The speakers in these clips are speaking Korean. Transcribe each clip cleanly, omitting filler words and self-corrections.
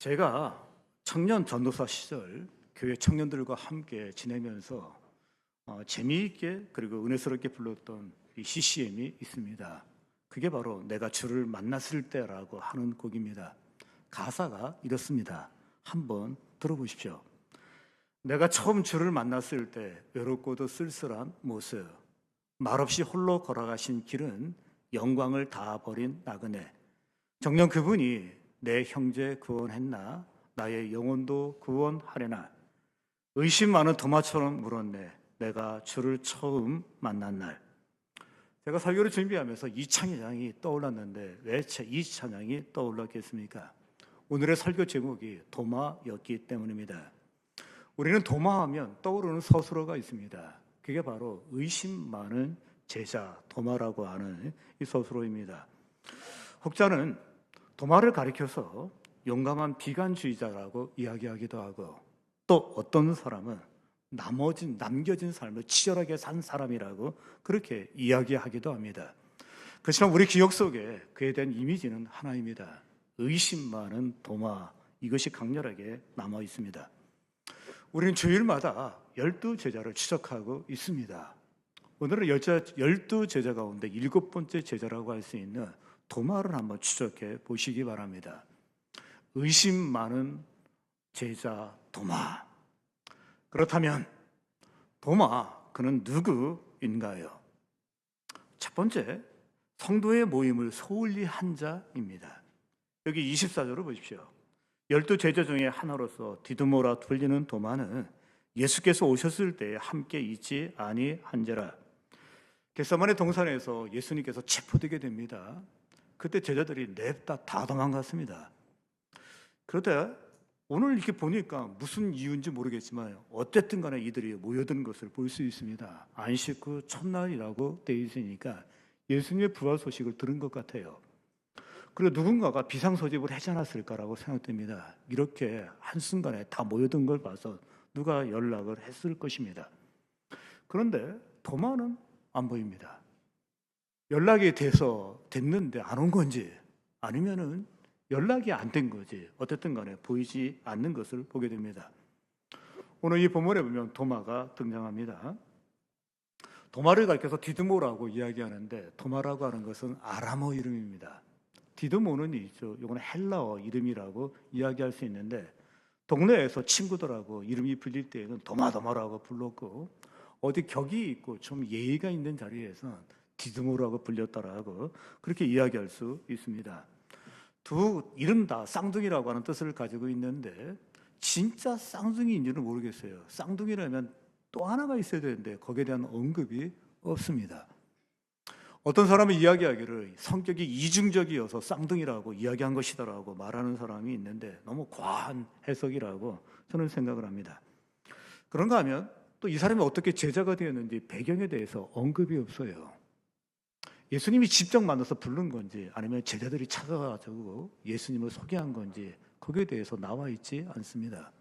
제가 청년 전도사 시절 교회 청년들과 함께 지내면서 재미있게 그리고 은혜스럽게 불렀던 이 CCM이 있습니다. 그게 바로 내가 주를 만났을 때라고 하는 곡입니다. 가사가 이렇습니다. 한번 들어보십시오. 내가 처음 주를 만났을 때 외롭고도 쓸쓸한 모습, 말없이 홀로 걸어가신 길은 영광을 다 버린 나그네. 정녕 그분이 내 형제 구원했나 나의 영혼도 구원하려나. 의심 많은 도마처럼 물었네. 내가 주를 처음 만난 날. 제가 설교를 준비하면서 이 찬양이 떠올랐는데 왜 이 찬양이 떠올랐겠습니까? 오늘의 설교 제목이 도마였기 때문입니다. 우리는 도마하면 떠오르는 서술어가 있습니다. 그게 바로 의심 많은 제자 도마라고 하는 이 서술어입니다. 혹자는 도마를 가리켜서 용감한 비관주의자라고 이야기하기도 하고, 또 어떤 사람은 남겨진 삶을 치열하게 산 사람이라고 그렇게 이야기하기도 합니다. 그렇지만 우리 기억 속에 그에 대한 이미지는 하나입니다. 의심 많은 도마, 이것이 강렬하게 남아 있습니다. 우리는 주일마다 12제자를 추적하고 있습니다. 오늘은 12제자 가운데 7번째 제자라고 할 수 있는 도마를 한번 추적해 보시기 바랍니다. 의심 많은 제자 도마. 그렇다면 도마, 그는 누구인가요? 첫 번째, 성도의 모임을 소홀히 한 자입니다. 여기 24절을 보십시오. 12제자 중에 하나로서 디두모라 불리는 도마는 예수께서 오셨을 때 함께 있지 아니한지라. 겟세마네 동산에서 예수님께서 체포되게 됩니다. 그때 제자들이 냅다 다 도망갔습니다. 그런데 오늘 이렇게 보니까 무슨 이유인지 모르겠지만 어쨌든 간에 이들이 모여든 것을 볼 수 있습니다. 안식 후 첫날이라고 되어 있으니까 예수님의 부활 소식을 들은 것 같아요. 그리고 누군가가 비상소집을 하지 않았을까라고 생각됩니다. 이렇게 한순간에 다 모여든 걸 봐서 누가 연락을 했을 것입니다. 그런데 도마는 안 보입니다. 연락이 됐는데 안 온 건지 아니면은 연락이 안 된 거지 어쨌든 간에 보이지 않는 것을 보게 됩니다. 오늘 이 본문에 보면 도마가 등장합니다. 도마를 가리켜서 디드모라고 이야기하는데 도마라고 하는 것은 아람어 이름입니다. 디드모는 이건 헬라어 이름이라고 이야기할 수 있는데 동네에서 친구들하고 이름이 불릴 때에는 도마도마라고 불렀고 어디 격이 있고 좀 예의가 있는 자리에서 디드모라고 불렸다라고 그렇게 이야기할 수 있습니다. 두 이름 다 쌍둥이라고 하는 뜻을 가지고 있는데 진짜 쌍둥이인지는 모르겠어요. 쌍둥이라면 또 하나가 있어야 되는데 거기에 대한 언급이 없습니다. 어떤 사람은 이야기하기를 성격이 이중적이어서 쌍둥이라고 이야기한 것이다라고 말하는 사람이 있는데 너무 과한 해석이라고 저는 생각을 합니다. 그런가 하면 또 이 사람이 어떻게 제자가 되었는지 배경에 대해서 언급이 없어요. 예수님이 직접 만나서 부른 건지 아니면 제자들이 찾아가지고 예수님을 소개한 건지 거기에 대해서 나와 있지 않습니다.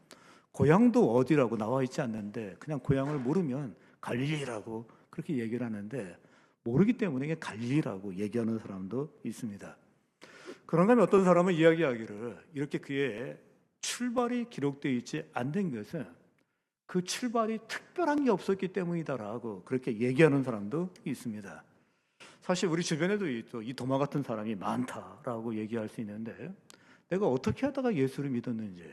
고향도 어디라고 나와 있지 않는데 그냥 고향을 모르면 갈릴리라고 그렇게 얘기를 하는데 모르기 때문에 이게 갈릴리라고 얘기하는 사람도 있습니다. 그런가 하면 어떤 사람은 이야기하기를 이렇게 그의 출발이 기록되어 있지 않는 것은 그 출발이 특별한 게 없었기 때문이다라고 그렇게 얘기하는 사람도 있습니다. 사실 우리 주변에도 이 도마 같은 사람이 많다라고 얘기할 수 있는데 내가 어떻게 하다가 예수를 믿었는지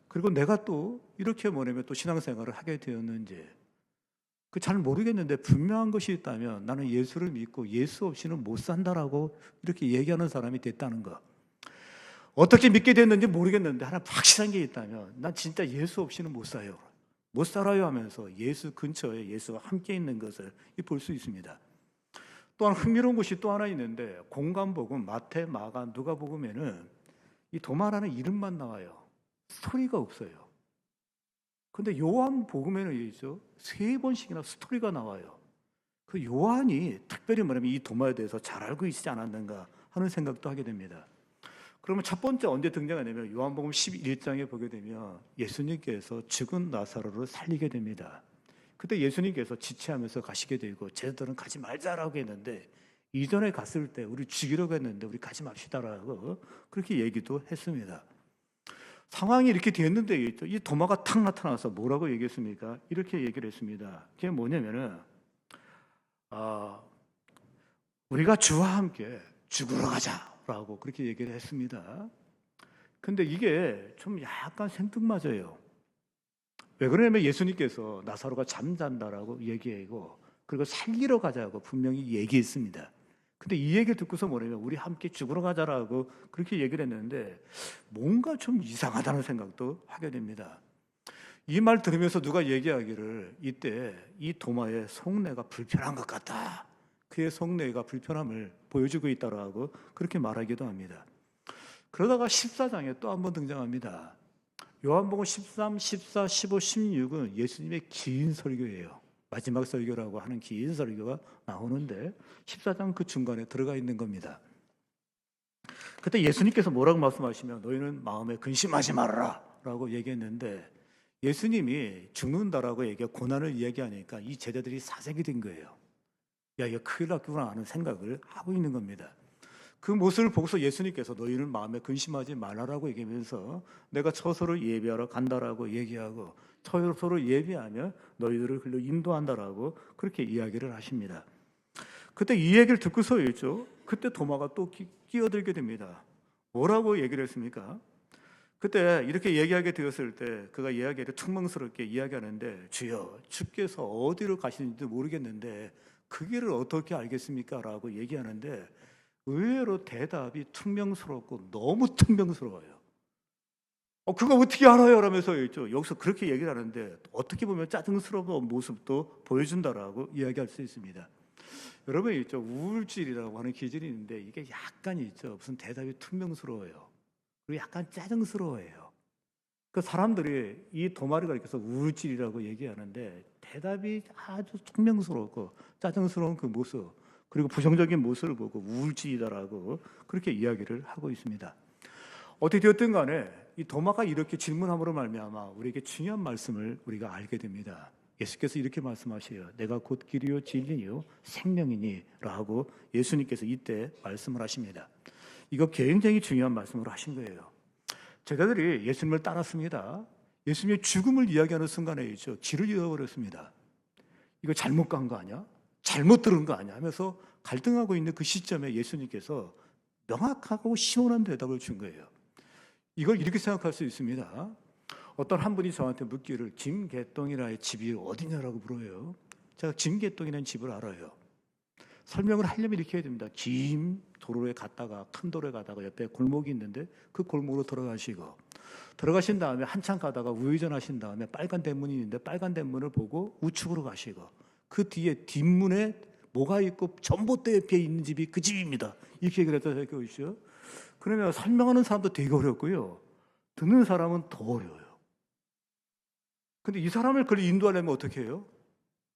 그리고 내가 또 이렇게 또 신앙생활을 하게 되었는지 잘 모르겠는데 분명한 것이 있다면 나는 예수를 믿고 예수 없이는 못 산다라고 이렇게 얘기하는 사람이 됐다는 것. 어떻게 믿게 됐는지 모르겠는데 하나 확실한 게 있다면 난 진짜 예수 없이는 못 살아요. 못 살아요 하면서 예수 근처에 예수와 함께 있는 것을 볼 수 있습니다. 또한 흥미로운 것이 또 하나 있는데 공관복음, 마태, 마가, 누가복음에는 이 도마라는 이름만 나와요. 스토리가 없어요. 그런데 요한복음에는 3번씩이나 스토리가 나와요. 그 요한이 특별히 말하면 이 도마에 대해서 잘 알고 있지 않았는가 하는 생각도 하게 됩니다. 그러면 첫 번째 언제 등장하냐면 요한복음 11장에 보게 되면 예수님께서 죽은 나사로를 살리게 됩니다. 그때 예수님께서 지체하면서 가시게 되고 제자들은 가지 말자라고 했는데 이전에 갔을 때 우리 죽이려고 했는데 우리 가지 맙시다라고 그렇게 얘기도 했습니다. 상황이 이렇게 됐는데 이 도마가 탁 나타나서 뭐라고 얘기했습니까? 이렇게 얘기를 했습니다. 그게 뭐냐면은 아, 우리가 주와 함께 죽으러 가자라고 그렇게 얘기를 했습니다. 근데 이게 좀 약간 생뚱맞아요. 왜 그러냐면 예수님께서 나사로가 잠잔다라고 얘기하고 그리고 살리러 가자고 분명히 얘기했습니다. 근데 이 얘기를 듣고서 뭐냐면 우리 함께 죽으러 가자라고 그렇게 얘기를 했는데 뭔가 좀 이상하다는 생각도 하게 됩니다. 이 말 들으면서 누가 얘기하기를 이때 이 도마의 속내가 불편한 것 같다. 그의 속내가 불편함을 보여주고 있다라고 그렇게 말하기도 합니다. 그러다가 14장에 또 한 번 등장합니다. 요한복음 13, 14, 15, 16은 예수님의 긴 설교예요. 마지막 설교라고 하는 긴 설교가 나오는데 14장 그 중간에 들어가 있는 겁니다. 그때 예수님께서 뭐라고 말씀하시면 너희는 마음에 근심하지 말아라 라고 얘기했는데 예수님이 죽는다라고 고난을 이야기하니까 이 제자들이 사색이 된 거예요. 야, 이거 큰일 났구나 하는 생각을 하고 있는 겁니다. 그 모습을 보고서 예수님께서 너희는 마음에 근심하지 말라라고 얘기하면서 내가 처소를 예비하러 간다라고 얘기하고 처소를 예비하며 너희들을 글로 인도한다라고 그렇게 이야기를 하십니다. 그때 이 얘기를 듣고서 그때 도마가 또 끼어들게 됩니다. 뭐라고 얘기를 했습니까? 그때 이렇게 얘기하게 되었을 때 그가 이야기를 퉁명스럽게 이야기하는데 주여 주께서 어디로 가시는지도 모르겠는데 그 길을 어떻게 알겠습니까? 라고 얘기하는데 의외로 대답이 퉁명스럽고 너무 퉁명스러워요. 그거 어떻게 알아요? 라면서 여기서 그렇게 얘기를 하는데 어떻게 보면 짜증스러운 모습도 보여준다라고 이야기할 수 있습니다. 여러분 우울질이라고 하는 기질이 있는데 이게 약간 무슨 대답이 퉁명스러워요. 그리고 약간 짜증스러워요. 그 사람들이 이 도마를 가리켜서 우울질이라고 얘기하는데 대답이 아주 퉁명스럽고 짜증스러운 그 모습 그리고 부정적인 모습을 보고 우울질이다라고 그렇게 이야기를 하고 있습니다. 어떻게 되었든 간에 이 도마가 이렇게 질문함으로 말미암아 우리에게 중요한 말씀을 우리가 알게 됩니다. 예수께서 이렇게 말씀하셔요. 내가 곧 길이요 진리요 생명이니 라고 예수님께서 이때 말씀을 하십니다. 이거 굉장히 중요한 말씀을 하신 거예요. 제자들이 예수님을 따랐습니다. 예수님의 죽음을 이야기하는 순간에 길을 잃어버렸습니다. 이거 잘못 간 거 아니야? 잘못 들은 거 아니야? 하면서 갈등하고 있는 그 시점에 예수님께서 명확하고 시원한 대답을 준 거예요. 이걸 이렇게 생각할 수 있습니다. 어떤 한 분이 저한테 묻기를 김개똥이라의 집이 어디냐라고 물어요. 제가 김개똥이라는 집을 알아요. 설명을 하려면 이렇게 해야 됩니다. 긴 도로에 갔다가 큰 도로에 가다가 옆에 골목이 있는데 그 골목으로 들어가신 다음에 한참 가다가 우회전하신 다음에 빨간 대문이 있는데 빨간 대문을 보고 우측으로 가시고 그 뒤에 뒷문에 뭐가 있고 전봇대 옆에 있는 집이 그 집입니다. 이렇게 얘기를 했다 생각해보시죠. 그러면 설명하는 사람도 되게 어렵고요. 듣는 사람은 더 어려워요. 근데 이 사람을 그걸 인도하려면 어떻게 해요?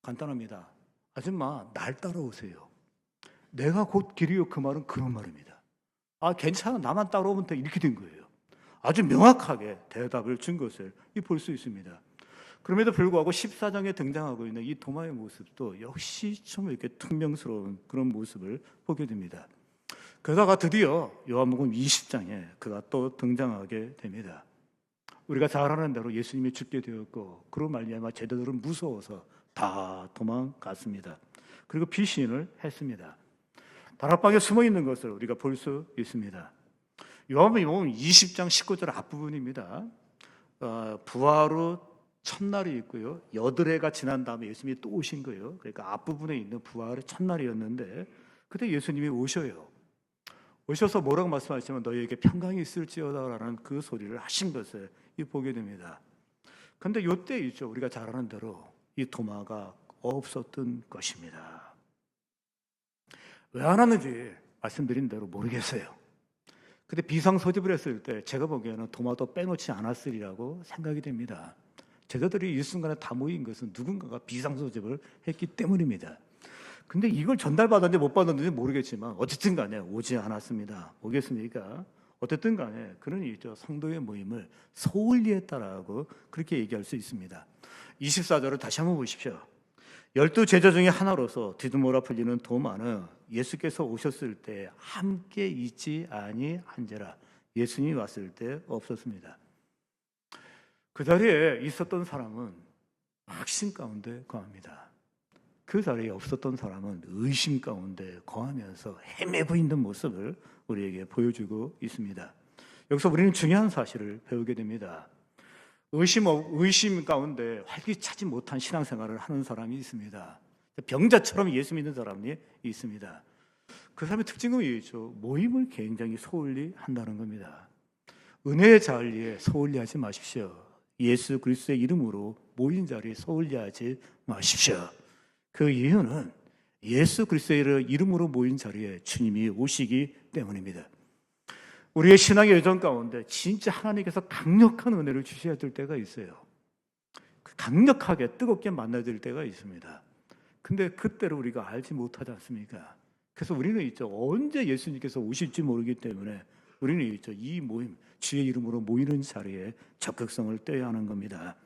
간단합니다. 아줌마 날 따라오세요. 내가 곧 길이요 그 말은 그런 말입니다. 괜찮아 나만 따라오면 돼 이렇게 된 거예요. 아주 명확하게 대답을 준 것을 볼 수 있습니다. 그럼에도 불구하고 14장에 등장하고 있는 이 도마의 모습도 역시 좀 이렇게 퉁명스러운 그런 모습을 보게 됩니다. 그러다가 드디어 요한복음 20장에 그가 또 등장하게 됩니다. 우리가 잘 아는 대로 예수님이 죽게 되었고 그로 말미암아 제자들은 무서워서 다 도망갔습니다. 그리고 피신을 했습니다. 다락방에 숨어 있는 것을 우리가 볼 수 있습니다. 요한복음 20장 19절 앞부분입니다. 부활 후 첫날이 있고요. 여드레가 지난 다음에 예수님이 또 오신 거예요. 그러니까 앞부분에 있는 부활의 첫날이었는데 그때 예수님이 오셔요. 오셔서 뭐라고 말씀하시냐면 너희에게 평강이 있을지어다라는 그 소리를 하신 것을 보게 됩니다. 그런데 이때 우리가 잘 아는 대로 이 도마가 없었던 것입니다. 왜 안 왔는지 말씀드린 대로 모르겠어요. 근데 비상소집을 했을 때 제가 보기에는 도마도 빼놓지 않았으리라고 생각이 됩니다. 제자들이 이 순간에 다 모인 것은 누군가가 비상소집을 했기 때문입니다. 근데 이걸 전달받았는지 못 받았는지 모르겠지만 어쨌든 간에 오지 않았습니다. 오겠습니까? 어쨌든 간에 그런 성도의 모임을 소홀히 했다라고 그렇게 얘기할 수 있습니다. 24절을 다시 한번 보십시오. 12 제자 중에 하나로서 디두모라 불리는 도마는 예수께서 오셨을 때 함께 있지 아니한지라 예수님이 왔을 때 없었습니다. 그 자리에 있었던 사람은 확신 가운데 거합니다. 그 자리에 없었던 사람은 의심 가운데 거하면서 헤매고 있는 모습을 우리에게 보여주고 있습니다. 여기서 우리는 중요한 사실을 배우게 됩니다. 의심 가운데 활기차지 못한 신앙생활을 하는 사람이 있습니다. 병자처럼 예수 믿는 사람이 있습니다. 그 사람의 특징은 있죠. 모임을 굉장히 소홀히 한다는 겁니다. 은혜의 자리에 소홀히 하지 마십시오. 예수 그리스도의 이름으로 모인 자리에 소홀히 하지 마십시오. 그 이유는 예수 그리스도의 이름으로 모인 자리에 주님이 오시기 때문입니다. 우리의 신앙의 여정 가운데 진짜 하나님께서 강력한 은혜를 주셔야 될 때가 있어요. 강력하게 뜨겁게 만나야 될 때가 있습니다. 근데 그때를 우리가 알지 못하지 않습니까? 그래서 우리는 있죠. 언제 예수님께서 오실지 모르기 때문에 우리는 있죠. 이 모임, 주의 이름으로 모이는 자리에 적극성을 떼야 하는 겁니다.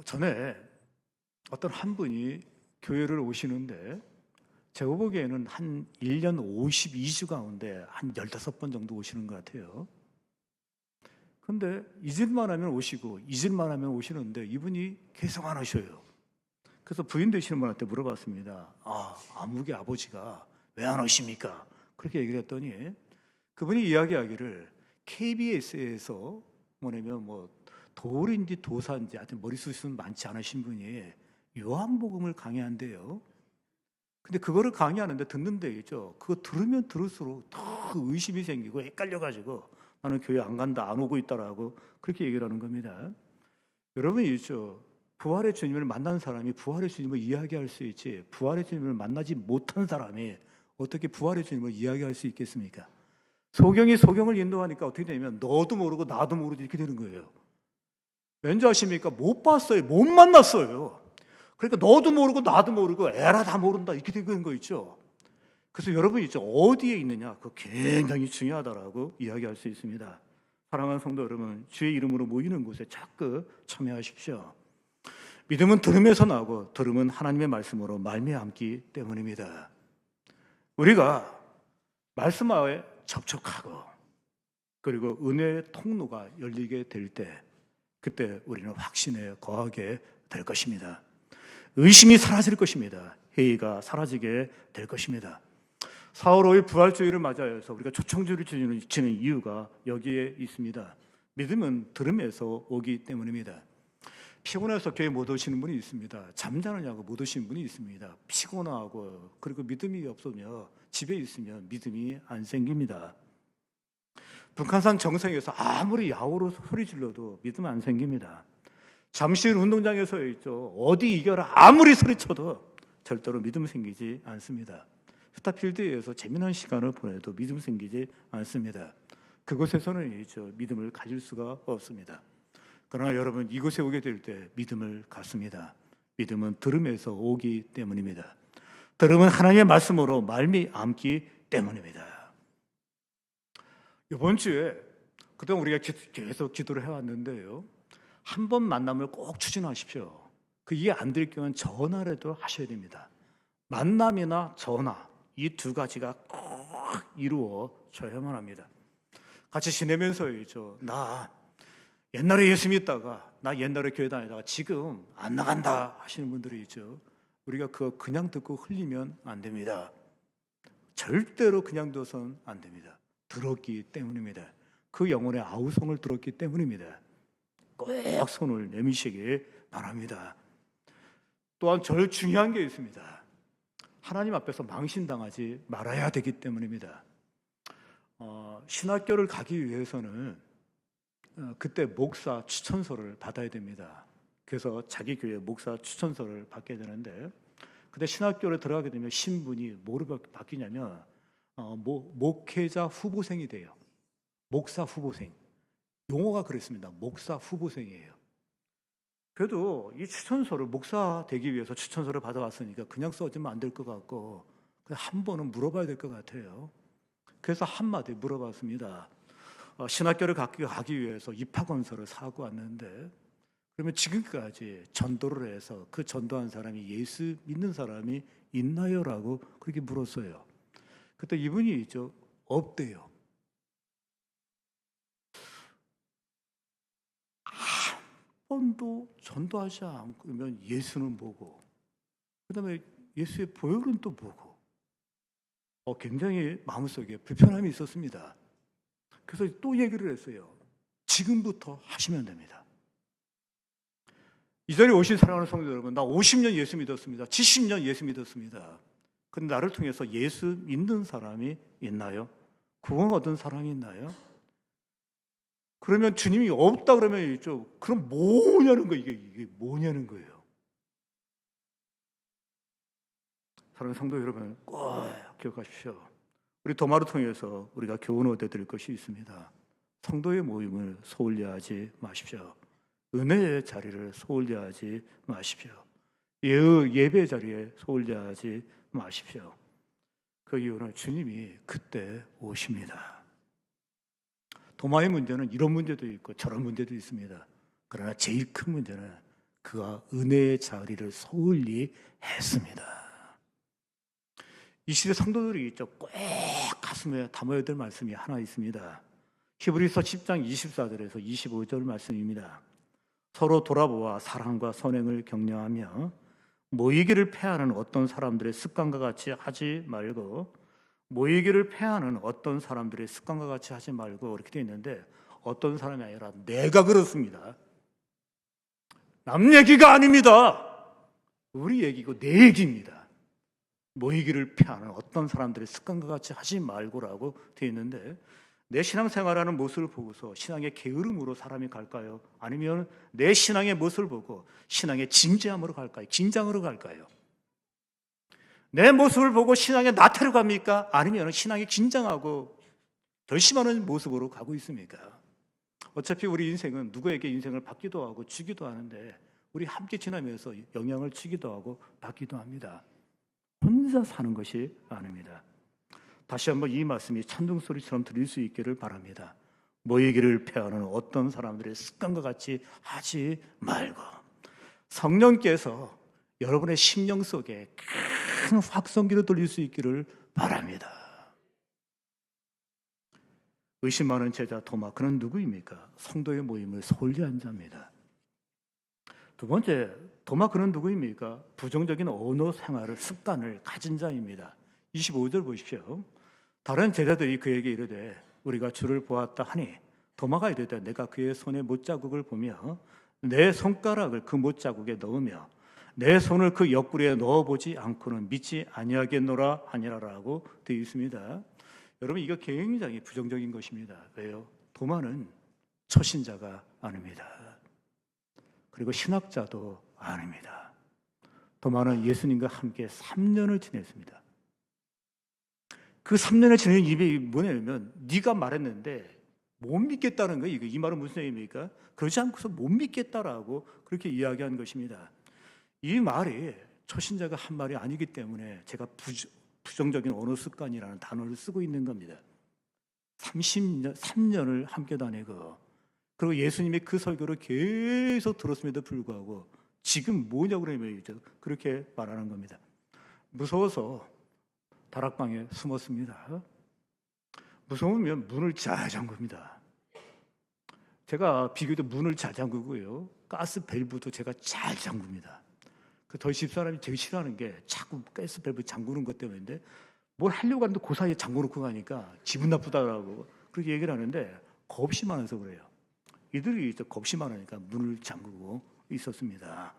전에 어떤 한 분이 교회를 오시는데 제가 보기에는 한 1년 52주 가운데 한 15번 정도 오시는 것 같아요. 근데 잊을만 하면 오시고 잊을만 하면 오시는데 이분이 계속 안 오셔요. 그래서 부인 되시는 분한테 물어봤습니다. 아무개 아버지가 왜 안 오십니까? 그렇게 얘기를 했더니 그분이 이야기하기를 KBS에서 뭐냐면 도인지 도사인지 하여튼 머리숱은 많지 않으신 분이 요한복음을 강의한대요. 근데 그거를 강의하는데 듣는데 있죠. 그거 들으면 들을수록 더 의심이 생기고 헷갈려가지고 나는 교회 안 간다, 안 오고 있다라고 그렇게 얘기를 하는 겁니다. 여러분이 있죠. 부활의 주님을 만난 사람이 부활의 주님을 이야기할 수 있지, 부활의 주님을 만나지 못한 사람이 어떻게 부활의 주님을 이야기할 수 있겠습니까? 소경이 소경을 인도하니까 어떻게 되냐면 너도 모르고 나도 모르지 이렇게 되는 거예요. 왠지 아십니까? 못 봤어요. 못 만났어요. 그러니까 너도 모르고 나도 모르고 에라 다 모른다 이렇게 되는 거 있죠. 그래서 여러분이 있죠. 어디에 있느냐? 그거 굉장히 중요하다라고 이야기할 수 있습니다. 사랑하는 성도 여러분, 주의 이름으로 모이는 곳에 자꾸 참여하십시오. 믿음은 들음에서 나고 들음은 하나님의 말씀으로 말미암기 때문입니다. 우리가 말씀에 접촉하고 그리고 은혜의 통로가 열리게 될 때 그때 우리는 확신에 거하게 될 것입니다. 의심이 사라질 것입니다. 회의가 사라지게 될 것입니다. 4월 5일 부활주의를 맞이해서 우리가 초청주를 지는 이유가 여기에 있습니다. 믿음은 들음에서 오기 때문입니다. 피곤해서 교회 못 오시는 분이 있습니다. 잠자느냐고 못 오시는 분이 있습니다. 피곤하고 그리고 믿음이 없으며 집에 있으면 믿음이 안 생깁니다. 북한산 정상에서 아무리 야호로 소리 질러도 믿음 안 생깁니다. 잠실 운동장에서 있죠. 어디 이겨라 아무리 소리쳐도 절대로 믿음 생기지 않습니다. 스타필드에서 재미난 시간을 보내도 믿음 생기지 않습니다. 그곳에서는 있죠. 믿음을 가질 수가 없습니다. 그러나 여러분 이곳에 오게 될 때 믿음을 갖습니다. 믿음은 들음에서 오기 때문입니다. 들음은 하나님의 말씀으로 말미암기 때문입니다. 이번 주에 그동안 우리가 계속 기도를 해왔는데요. 한 번 만남을 꼭 추진하십시오. 그 이해 안 될 경우는 전화라도 하셔야 됩니다. 만남이나 전화 이 두 가지가 꼭 이루어져야만 합니다. 같이 지내면서 나 옛날에 예수 믿다가 나 옛날에 교회 다니다가 지금 안 나간다 하시는 분들이 있죠. 우리가 그거 그냥 듣고 흘리면 안 됩니다. 절대로 그냥 둬선 안 됩니다. 들었기 때문입니다. 그 영혼의 아우성을 들었기 때문입니다. 꼭 손을 내미시길 바랍니다. 또한 제일 중요한 게 있습니다. 하나님 앞에서 망신당하지 말아야 되기 때문입니다. 신학교를 가기 위해서는 그때 목사 추천서를 받아야 됩니다. 그래서 자기 교회 목사 추천서를 받게 되는데 그때 신학교를 들어가게 되면 신분이 뭐로 바뀌냐면 목회자 후보생이 돼요. 목사 후보생. 용어가 그랬습니다. 목사 후보생이에요. 그래도 이 추천서를 목사 되기 위해서 추천서를 받아왔으니까 그냥 써주면 안 될 것 같고 한 번은 물어봐야 될 것 같아요. 그래서 한마디 물어봤습니다. 신학교를 가기 위해서 입학원서를 사고 왔는데 그러면 지금까지 전도를 해서 그 전도한 사람이 예수 믿는 사람이 있나요? 라고 그렇게 물었어요. 그때 이분이 있죠. 없대요. 번도 전도하지 않으면 예수는 보고, 그 다음에 예수의 보혈은 또 보고, 굉장히 마음속에 불편함이 있었습니다. 그래서 또 얘기를 했어요. 지금부터 하시면 됩니다. 이 자리에 오신 사랑하는 성도 여러분, 나 50년 예수 믿었습니다. 70년 예수 믿었습니다. 근데 나를 통해서 예수 믿는 사람이 있나요? 구원 얻은 사람이 있나요? 그러면 주님이 없다 그러면 있죠. 그럼 뭐냐는 거예요. 이게 뭐냐는 거예요. 사랑하는 성도 여러분, 꼭 기억하십시오. 우리 도마를 통해서 우리가 교훈 얻어드릴 것이 있습니다. 성도의 모임을 소홀히 하지 마십시오. 은혜의 자리를 소홀히 하지 마십시오. 예배 자리에 소홀히 하지 마십시오. 그 이유는 주님이 그때 오십니다. 도마의 문제는 이런 문제도 있고 저런 문제도 있습니다. 그러나 제일 큰 문제는 그가 은혜의 자리를 소홀히 했습니다. 이 시대 성도들이 있죠. 꼭 가슴에 담아야 될 말씀이 하나 있습니다. 히브리서 10장 24절에서 25절 말씀입니다. 서로 돌아보아 사랑과 선행을 격려하며 모이기를 패하는 어떤 사람들의 습관과 같이 하지 말고, 모이기를 패하는 어떤 사람들의 습관과 같이 하지 말고, 이렇게 되어 있는데 어떤 사람이 아니라 내가 그렇습니다. 남 얘기가 아닙니다. 우리 얘기고 내 얘기입니다. 모이기를 피하는 어떤 사람들의 습관과 같이 하지 말고라고 되어 있는데, 내 신앙생활하는 모습을 보고서 신앙의 게으름으로 사람이 갈까요? 아니면 내 신앙의 모습을 보고 신앙의 진지함으로 갈까요? 긴장으로 갈까요? 내 모습을 보고 신앙의 나태로 갑니까? 아니면 신앙이 긴장하고 결심하는 모습으로 가고 있습니까? 어차피 우리 인생은 누구에게 인생을 받기도 하고 주기도 하는데, 우리 함께 지나면서 영향을 주기도 하고 받기도 합니다. 혼자 사는 것이 아닙니다. 다시 한번 이 말씀이 찬송소리처럼 들릴 수 있기를 바랍니다. 모이기를 패하는 어떤 사람들의 습관과 같이 하지 말고, 성령께서 여러분의 심령 속에 큰 확성기를 돌릴 수 있기를 바랍니다. 의심 많은 제자 도마, 그는 누구입니까? 성도의 모임을 소홀히 한 자입니다. 두 번째, 도마, 그는 누구입니까? 부정적인 언어 생활을, 습관을 가진 자입니다. 25절 보십시오. 다른 제자들이 그에게 이르되 우리가 주를 보았다 하니, 도마가 이르되 내가 그의 손에 못자국을 보며 내 손가락을 그 못자국에 넣으며 내 손을 그 옆구리에 넣어보지 않고는 믿지 아니하겠노라 하니라라고 되어 있습니다. 여러분, 이거 굉장히 부정적인 것입니다. 왜요? 도마는 초신자가 아닙니다. 그리고 신학자도 아닙니다. 도마는 예수님과 함께 3년을 지냈습니다. 그 3년을 지낸 입이 뭐냐면, 네가 말했는데 못 믿겠다는 거예요. 이 말은 무슨 얘기입니까? 그러지 않고서 못 믿겠다라고 그렇게 이야기한 것입니다. 이 말이 초신자가 한 말이 아니기 때문에 제가 부정적인 언어 습관이라는 단어를 쓰고 있는 겁니다. 3년을 함께 다니고, 그리고 예수님의 그 설교를 계속 들었음에도 불구하고 지금 뭐냐고 그러면 그렇게 말하는 겁니다. 무서워서 다락방에 숨었습니다. 무서우면 문을 잘 잠굽니다. 제가 비교적 문을 잘 잠그고요, 가스 밸브도 제가 잘 잠굽니다. 저희 집사람이 제일 싫어하는 게 자꾸 가스 밸브 잠그는 것 때문인데, 뭘 하려고 하는데 그 사이에 잠궈놓고 가니까 기분 나쁘다라고 그렇게 얘기를 하는데, 겁이 많아서 그래요. 이들이 겁이 많으니까 문을 잠그고 있었습니다.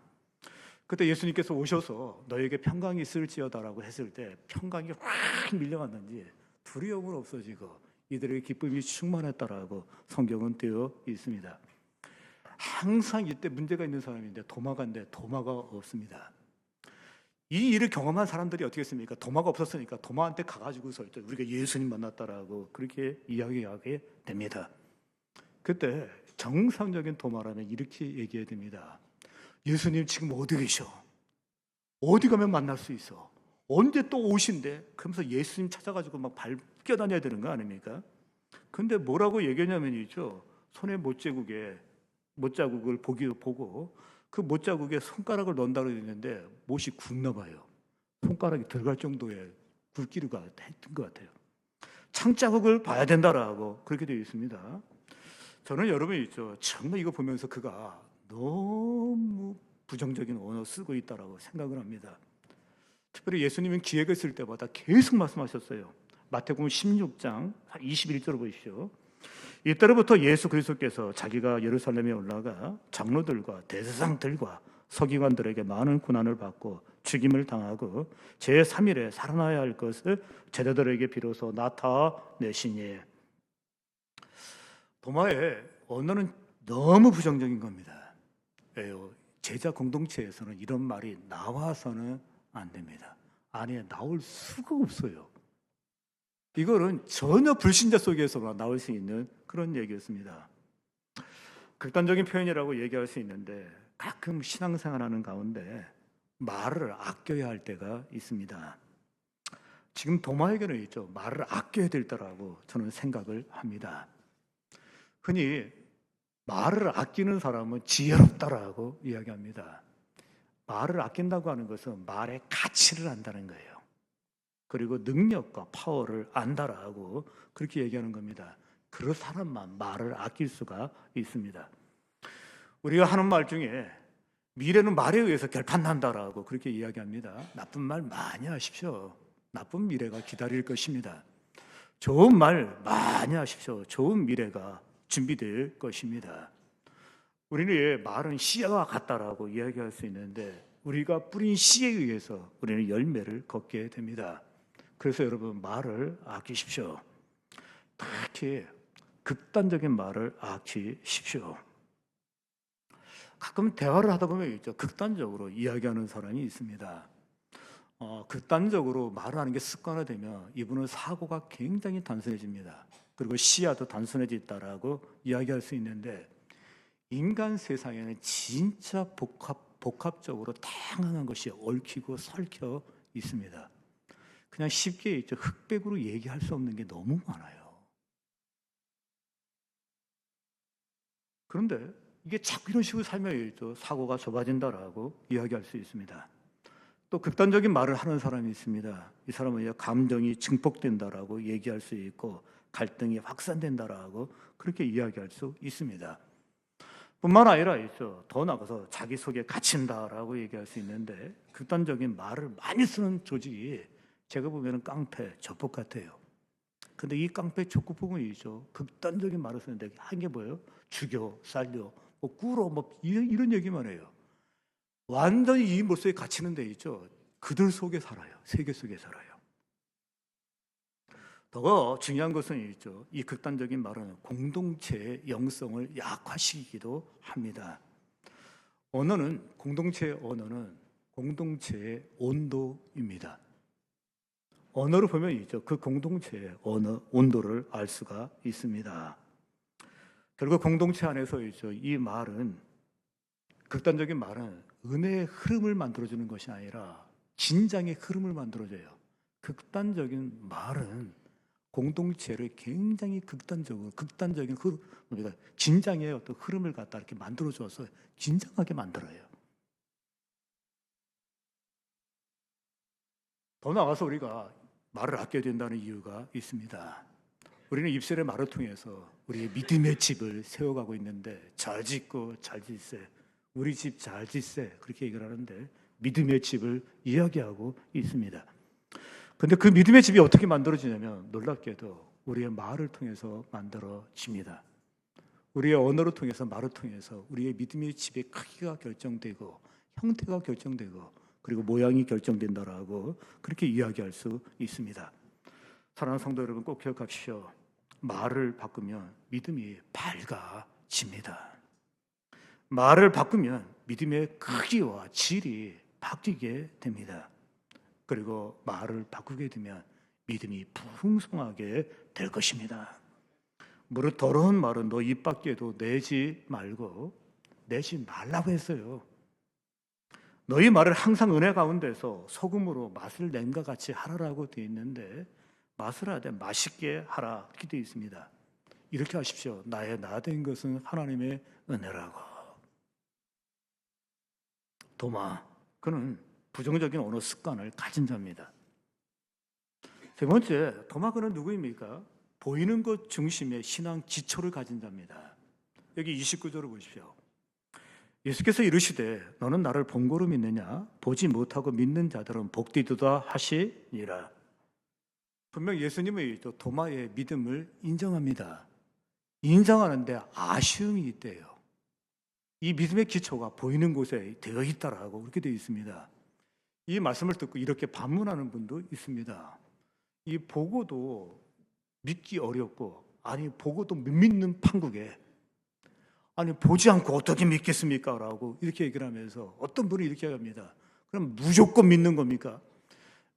그때 예수님께서 오셔서 너에게 평강이 있을지어다라고 했을 때 평강이 확 밀려왔는지 두려움은 없어지고 이들에게 기쁨이 충만했다라고 성경은 되어 있습니다. 항상 이때 문제가 있는 사람인데 도마가인데 도마가 없습니다. 이 일을 경험한 사람들이 어떻게 했습니까? 도마가 없었으니까 도마한테 가가지고서 우리가 예수님 만났다라고 그렇게 이야기하게 됩니다. 그때 정상적인 도마라면 이렇게 얘기해야 됩니다. 예수님 지금 어디 계셔? 어디 가면 만날 수 있어? 언제 또 오신대? 그러면서 예수님 찾아가지고 막 밟겨 다녀야 되는 거 아닙니까? 근데 뭐라고 얘기하냐면이죠, 손에 못자국을 보고 그 못자국에 손가락을 넣는다고 했는데 못이 굳나 봐요. 손가락이 들어갈 정도의 굵기가 했던 것 같아요. 창자국을 봐야 된다라고 그렇게 되어 있습니다. 저는 여러분이 있죠, 정말 이거 보면서 그가 너무 부정적인 언어 쓰고 있다라고 생각을 합니다. 특별히 예수님은 기획을 쓸 때마다 계속 말씀하셨어요. 마태복음 16장 21절 보십시오. 이때로부터 예수 그리스도께서 자기가 예루살렘에 올라가 장로들과 대제사장들과 서기관들에게 많은 고난을 받고 죽임을 당하고 제3일에 살아나야 할 것을 제자들에게 비로소 나타내시니. 도마의 언어는 너무 부정적인 겁니다. 왜요? 제자 공동체에서는 이런 말이 나와서는 안 됩니다. 아니, 나올 수가 없어요. 이거는 전혀 불신자 속에서만 나올 수 있는 그런 얘기였습니다. 극단적인 표현이라고 얘기할 수 있는데 가끔 신앙생활하는 가운데 말을 아껴야 할 때가 있습니다. 지금 도마에게는 있죠. 말을 아껴야 될 때라고 저는 생각을 합니다. 흔히 말을 아끼는 사람은 지혜롭다라고 이야기합니다. 말을 아낀다고 하는 것은 말의 가치를 안다는 거예요. 그리고 능력과 파워를 안다라고 그렇게 얘기하는 겁니다. 그런 사람만 말을 아낄 수가 있습니다. 우리가 하는 말 중에 미래는 말에 의해서 결판난다라고 그렇게 이야기합니다. 나쁜 말 많이 하십시오. 나쁜 미래가 기다릴 것입니다. 좋은 말 많이 하십시오. 좋은 미래가 준비될 것입니다. 우리는 말은 씨와 같다라고 이야기할 수 있는데 우리가 뿌린 씨에 의해서 우리는 열매를 걷게 됩니다. 그래서 여러분 말을 아끼십시오. 특히 극단적인 말을 아끼십시오. 가끔 대화를 하다 보면 있죠. 극단적으로 이야기하는 사람이 있습니다. 극단적으로 말을 하는 게 습관화되면 이분은 사고가 굉장히 단순해집니다. 그리고 시야도 단순해진다라고 이야기할 수 있는데 인간 세상에는 진짜 복합적으로 다양한 것이 얽히고 설켜 있습니다. 그냥 쉽게 있죠. 흑백으로 얘기할 수 없는 게 너무 많아요. 그런데 이게 자꾸 이런 식으로 살면 사고가 좁아진다라고 이야기할 수 있습니다. 또 극단적인 말을 하는 사람이 있습니다. 이 사람은 감정이 증폭된다라고 얘기할 수 있고 갈등이 확산된다라고 그렇게 이야기할 수 있습니다. 뿐만 아니라 더 나가서 자기 속에 갇힌다라고 얘기할 수 있는데 극단적인 말을 많이 쓰는 조직이 제가 보기에는 깡패, 조폭 같아요. 근데 이 깡패, 조폭 보면 극단적인 말을 쓰는데 한 게 뭐예요? 죽여, 살려, 꿇어, 이런 얘기만 해요. 완전히 이 몰수에 갇히는 데 있죠. 그들 속에 살아요. 세계 속에 살아요. 더 중요한 것은 이 극단적인 말은 공동체의 영성을 약화시키기도 합니다. 공동체의 언어는 공동체의 온도입니다. 언어를 보면 그 공동체의 온도를 알 수가 있습니다. 결국 공동체 안에서 이 말은 극단적인 말은 은혜의 흐름을 만들어주는 것이 아니라 진장의 흐름을 만들어줘요. 극단적인 말은 공동체를 굉장히 극단적인 흐름, 진장의 어떤 흐름을 갖다 이렇게 만들어줘서 진정하게 만들어요. 더 나아가서 우리가 말을 아껴야 된다는 이유가 있습니다. 우리는 입술의 말을 통해서 우리의 믿음의 집을 세워가고 있는데 잘 짓고 잘 짓세, 우리 집 잘 짓세 그렇게 얘기를 하는데 믿음의 집을 이야기하고 있습니다. 그런데 그 믿음의 집이 어떻게 만들어지냐면 놀랍게도 우리의 말을 통해서 만들어집니다. 우리의 언어를 통해서 말을 통해서 우리의 믿음의 집의 크기가 결정되고 형태가 결정되고 그리고 모양이 결정된다라고 그렇게 이야기할 수 있습니다. 사랑하는 성도 여러분 꼭 기억하십시오. 말을 바꾸면 믿음이 밝아집니다. 말을 바꾸면 믿음의 크기와 질이 바뀌게 됩니다. 그리고 말을 바꾸게 되면 믿음이 풍성하게 될 것입니다. 무릇 더러운 말은 너 입 밖에도 내지 말고 내지 말라고 했어요. 너희 말을 항상 은혜 가운데서 소금으로 맛을 낸과 같이 하라라고 되어 있는데 맛을 하되 맛있게 하라 이렇게 되어 있습니다. 이렇게 하십시오. 나의 나 된 것은 하나님의 은혜라고. 도마, 그는 부정적인 언어 습관을 가진 자입니다. 세 번째, 도마그는 누구입니까? 보이는 것 중심의 신앙 기초를 가진 자입니다. 여기 29절을 보십시오. 예수께서 이르시되 너는 나를 본고로 믿느냐? 보지 못하고 믿는 자들은 복되도다 하시니라. 분명 예수님의 도마의 믿음을 인정합니다. 인정하는데 아쉬움이 있대요. 이 믿음의 기초가 보이는 곳에 되어 있다라고 그렇게 되어 있습니다. 이 말씀을 듣고 이렇게 반문하는 분도 있습니다. 이 보고도 믿기 어렵고, 아니 보고도 못 믿는 판국에, 아니 보지 않고 어떻게 믿겠습니까? 라고 이렇게 얘기를 하면서 어떤 분이 이렇게 합니다. 그럼 무조건 믿는 겁니까?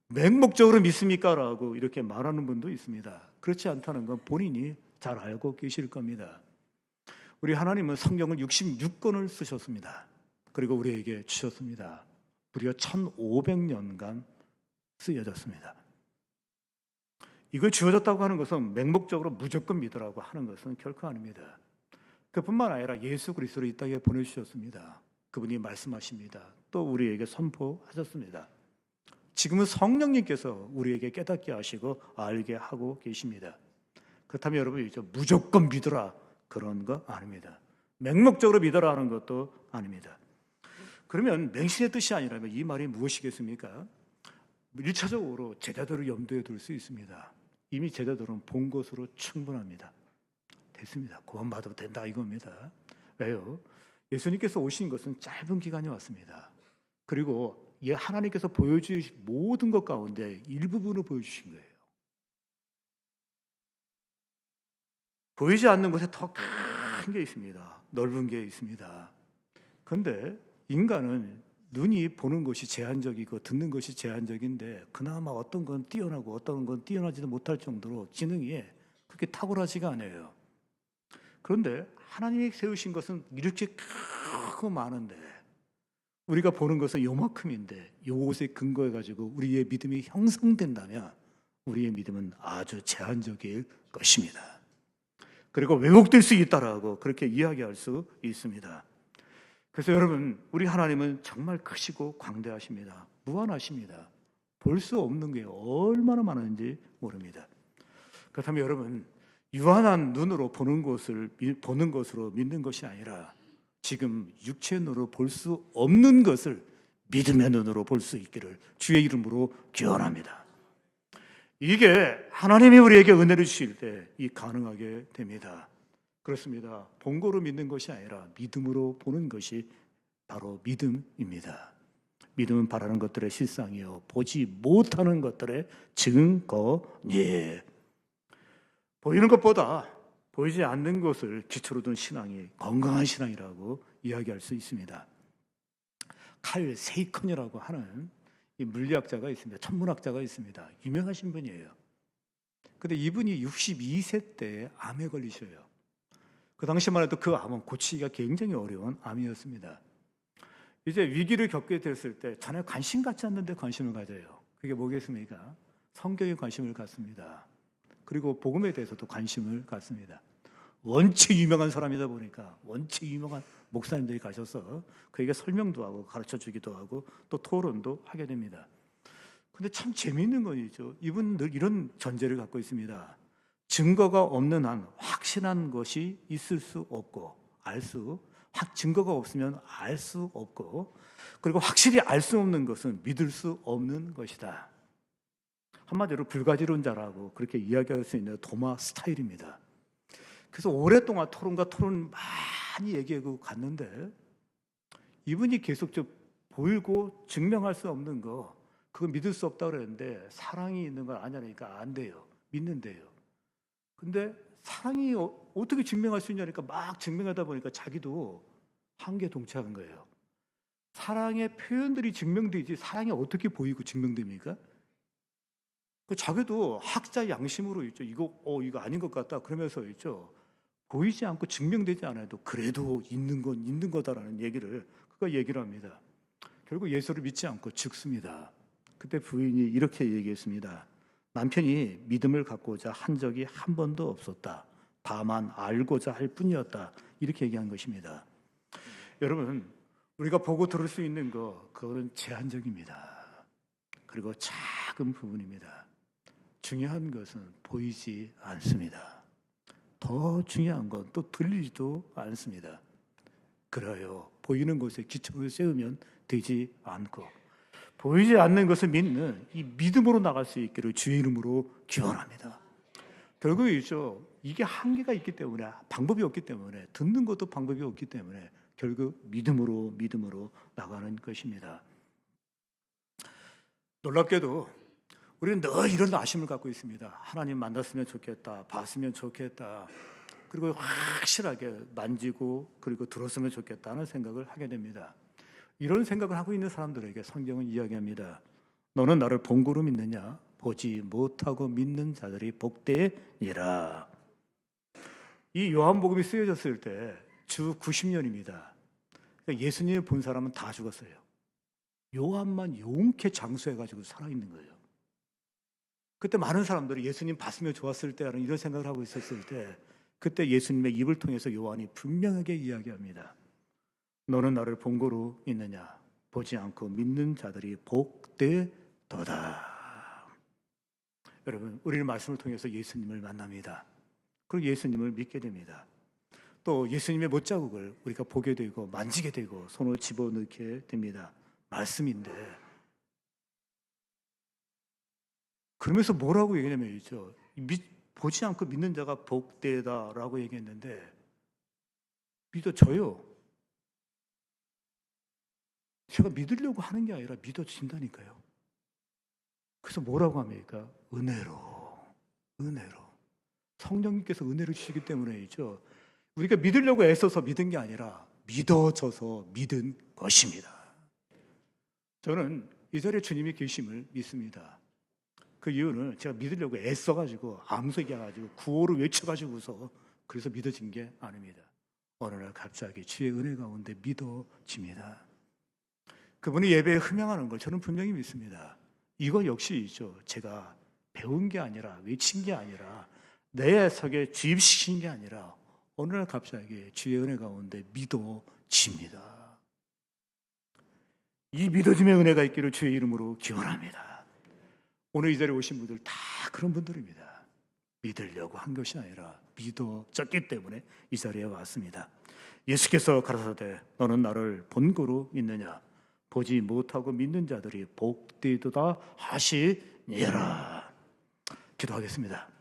맹목적으로 믿습니까? 라고 이렇게 말하는 분도 있습니다. 그렇지 않다는 건 본인이 잘 알고 계실 겁니다. 우리 하나님은 성경을 66권을 쓰셨습니다. 그리고 우리에게 주셨습니다. 무려 1500년간 쓰여졌습니다. 이걸 주어졌다고 하는 것은 맹목적으로 무조건 믿으라고 하는 것은 결코 아닙니다. 그뿐만 아니라 예수 그리스도를 이 땅에 보내주셨습니다. 그분이 말씀하십니다. 또 우리에게 선포하셨습니다. 지금은 성령님께서 우리에게 깨닫게 하시고 알게 하고 계십니다. 그렇다면 여러분, 무조건 믿으라 그런 거 아닙니다. 맹목적으로 믿으라 하는 것도 아닙니다. 그러면 맹신의 뜻이 아니라면 이 말이 무엇이겠습니까? 1차적으로 제자들을 염두에 둘 수 있습니다. 이미 제자들은 본 것으로 충분합니다. 됐습니다. 구원받아도 된다 이겁니다. 왜요? 예수님께서 오신 것은 짧은 기간이 왔습니다. 그리고 하나님께서 보여주신 모든 것 가운데 일부분을 보여주신 거예요. 보이지 않는 곳에 더 큰 게 있습니다. 넓은 게 있습니다. 그런데 인간은 눈이 보는 것이 제한적이고 듣는 것이 제한적인데 그나마 어떤 건 뛰어나고 어떤 건 뛰어나지도 못할 정도로 지능이 그렇게 탁월하지가 않아요. 그런데 하나님이 세우신 것은 이렇게 크고 많은데 우리가 보는 것은 요만큼인데 요것에 근거해가지고 우리의 믿음이 형성된다면 우리의 믿음은 아주 제한적일 것입니다. 그리고 왜곡될 수 있다라고 그렇게 이야기할 수 있습니다. 그래서 여러분, 우리 하나님은 정말 크시고 광대하십니다. 무한하십니다. 볼 수 없는 게 얼마나 많은지 모릅니다. 그렇다면 여러분, 유한한 눈으로 보는 것으로 믿는 것이 아니라 지금 육체의 눈으로 볼 수 없는 것을 믿음의 눈으로 볼 수 있기를 주의 이름으로 기원합니다. 이게 하나님이 우리에게 은혜를 주실 때 이 가능하게 됩니다. 그렇습니다. 본고로 믿는 것이 아니라 믿음으로 보는 것이 바로 믿음입니다. 믿음은 바라는 것들의 실상이요 보지 못하는 것들의 증거예. 보이는 것보다 보이지 않는 것을 기초로 둔 신앙이 건강한 신앙이라고 이야기할 수 있습니다. 칼 세이컨이라고 하는 이 물리학자가 있습니다. 천문학자가 있습니다. 유명하신 분이에요. 근데 이분이 62세 때 암에 걸리셔요. 그 당시만 해도 그 암은 고치기가 굉장히 어려운 암이었습니다. 이제 위기를 겪게 됐을 때 전혀 관심 갖지 않는데 관심을 가져요. 그게 뭐겠습니까? 성경에 관심을 갖습니다. 그리고 복음에 대해서도 관심을 갖습니다. 원체 유명한 사람이다 보니까 원체 유명한 목사님들이 가셔서 그에게 설명도 하고 가르쳐 주기도 하고 또 토론도 하게 됩니다. 근데 참 재미있는 건이죠. 이분은 늘 이런 전제를 갖고 있습니다. 증거가 없는 한 확신한 것이 있을 수 없고 증거가 없으면 알 수 없고 그리고 확실히 알 수 없는 것은 믿을 수 없는 것이다. 한마디로 불가지론자라고 그렇게 이야기할 수 있는 도마 스타일입니다. 그래서 오랫동안 토론 많이 얘기하고 갔는데 이분이 계속 보이고 증명할 수 없는 거 그거 믿을 수 없다고 그랬는데 사랑이 있는 걸 아냐니까 안 돼요. 믿는데요. 근데 사랑이 어떻게 증명할 수 있냐니까 막 증명하다 보니까 자기도 한계에 동치하는 거예요. 사랑의 표현들이 증명되지 사랑이 어떻게 보이고 증명됩니까? 자기도 학자 양심으로 있죠. 이거 아닌 것 같다. 그러면서 있죠. 보이지 않고 증명되지 않아도 그래도 있는 건 있는 거다라는 얘기를 합니다. 결국 예수를 믿지 않고 죽습니다. 그때 부인이 이렇게 얘기했습니다. 남편이 믿음을 갖고자 한 적이 한 번도 없었다. 다만 알고자 할 뿐이었다. 이렇게 얘기한 것입니다. 여러분, 우리가 보고 들을 수 있는 그거는 제한적입니다. 그리고 작은 부분입니다. 중요한 것은 보이지 않습니다. 더 중요한 건 또 들리지도 않습니다. 그래요. 보이는 것에 기초를 세우면 되지 않고 보이지 않는 것을 믿는 이 믿음으로 나갈 수 있기를 주의 이름으로 기원합니다. 결국 이게 한계가 있기 때문에 방법이 없기 때문에 듣는 것도 방법이 없기 때문에 결국 믿음으로 나가는 것입니다. 놀랍게도 우리는 늘 이런 아심을 갖고 있습니다. 하나님 만났으면 좋겠다, 봤으면 좋겠다, 그리고 확실하게 만지고 그리고 들었으면 좋겠다는 생각을 하게 됩니다. 이런 생각을 하고 있는 사람들에게 성경은 이야기합니다. 너는 나를 본고로 믿느냐? 보지 못하고 믿는 자들이 복되니라. 이 요한복음이 쓰여졌을 때 주 90년입니다. 그러니까 예수님을 본 사람은 다 죽었어요. 요한만 용케 장수해가지고 살아있는 거예요. 그때 많은 사람들이 예수님 봤으면 좋았을 때라는 이런 생각을 하고 있었을 때 그때 예수님의 입을 통해서 요한이 분명하게 이야기합니다. 너는 나를 본고로 믿느냐? 보지 않고 믿는 자들이 복되도다. 여러분, 우리는 말씀을 통해서 예수님을 만납니다. 그리고 예수님을 믿게 됩니다. 또 예수님의 못자국을 우리가 보게 되고 만지게 되고 손을 집어넣게 됩니다. 말씀인데 그러면서 뭐라고 얘기하냐면 보지 않고 믿는 자가 복되다라고 얘기했는데 믿어져요. 제가 믿으려고 하는 게 아니라 믿어진다니까요. 그래서 뭐라고 합니까? 은혜로. 성령님께서 은혜를 주시기 때문에이죠. 우리가 믿으려고 애써서 믿은 게 아니라 믿어져서 믿은 것입니다. 저는 이 자리에 주님이 계심을 믿습니다. 그 이유는 제가 믿으려고 애써가지고 암석이어가지고 구호를 외쳐가지고서 그래서 믿어진 게 아닙니다. 어느 날 갑자기 주의 은혜 가운데 믿어집니다. 그분이 예배에 흠양하는 걸 저는 분명히 믿습니다. 이거 역시 제가 배운 게 아니라 외친 게 아니라 내 속에 주입시킨 게 아니라 어느 날 갑자기 주의 은혜 가운데 믿어집니다. 이 믿어짐의 은혜가 있기를 주의 이름으로 기원합니다. 오늘 이 자리에 오신 분들 다 그런 분들입니다. 믿으려고 한 것이 아니라 믿어졌기 때문에 이 자리에 왔습니다. 예수께서 가라사대 너는 나를 본고로 믿느냐? 보지 못하고 믿는 자들이 복되도다 하시니라. 기도하겠습니다.